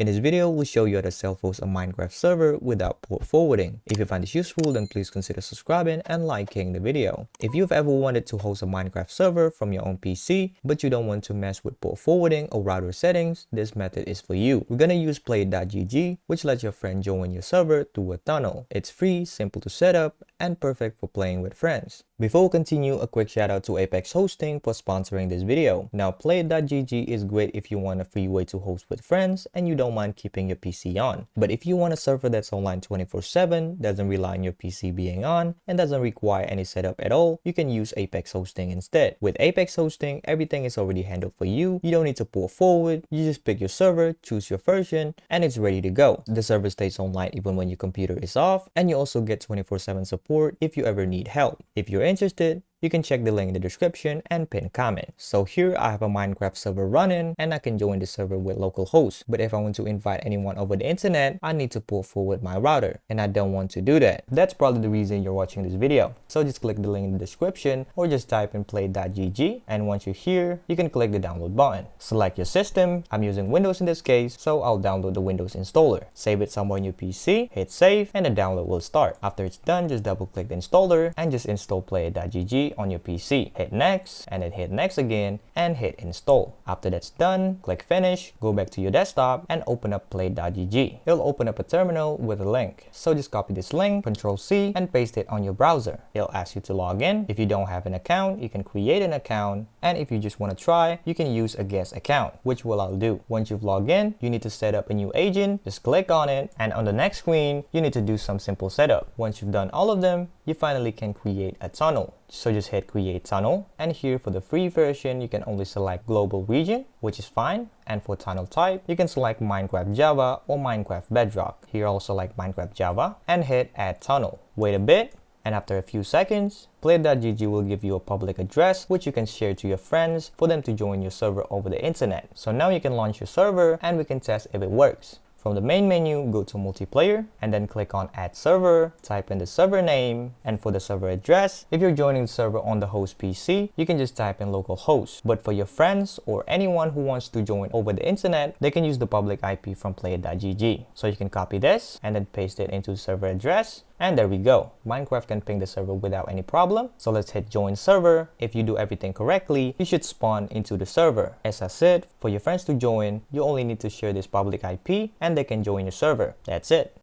In this video, we'll show you how to self-host a Minecraft server without port forwarding. If you find this useful, then please consider subscribing and liking the video. If you've ever wanted to host a Minecraft server from your own PC, but you don't want to mess with port forwarding or router settings, this method is for you. We're gonna use play.gg, which lets your friend join your server through a tunnel. It's free, simple to set up, and perfect for playing with friends. Before we continue, a quick shout out to Apex Hosting for sponsoring this video. Now, play.gg is great if you want a free way to host with friends and you don't mind keeping your PC on. But if you want a server that's online 24/7, doesn't rely on your PC being on, and doesn't require any setup at all, you can use Apex Hosting instead. With Apex Hosting, everything is already handled for you. You don't need to port forward. You just pick your server, choose your version, and it's ready to go. The server stays online even when your computer is off, and you also get 24/7 support if you ever need help. If you're interested, you can check the link in the description and pin comment. So here I have a Minecraft server running and I can join the server with local hosts. But if I want to invite anyone over the internet, I need to port forward my router and I don't want to do that. That's probably the reason you're watching this video. So just click the link in the description or just type in play.gg, and once you're here, you can click the download button. Select your system. I'm using Windows in this case, so I'll download the Windows installer. Save it somewhere on your PC, hit save, and the download will start. After it's done, just double click the installer and just install play.gg on your PC. Hit next and then hit next again and hit install. After that's done, click finish, go back to your desktop and open up play.gg. It'll open up a terminal with a link. So just copy this link, Ctrl+C, and paste it on your browser. It'll ask you to log in. If you don't have an account, you can create an account, and if you just want to try, you can use a guest account, which will I'll do. Once you've logged in, you need to set up a new agent. Just click on it, and on the next screen, you need to do some simple setup. Once you've done all of them, you finally can create a tunnel. So just hit create tunnel, and here for the free version you can only select global region, which is fine, and for tunnel type you can select Minecraft Java or Minecraft Bedrock. Here I'll select Minecraft Java and hit add tunnel. Wait a bit, and after a few seconds, play.gg will give you a public address which you can share to your friends for them to join your server over the internet. So now you can launch your server and we can test if it works. From the main menu, go to multiplayer and then click on add server, type in the server name, and for the server address, if you're joining the server on the host PC, you can just type in localhost. But for your friends or anyone who wants to join over the internet, they can use the public IP from play.gg. So you can copy this and then paste it into the server address. And there we go. Minecraft can ping the server without any problem. So let's hit join server. If you do everything correctly, you should spawn into the server. As I said, for your friends to join, you only need to share this public IP and they can join your server. That's it.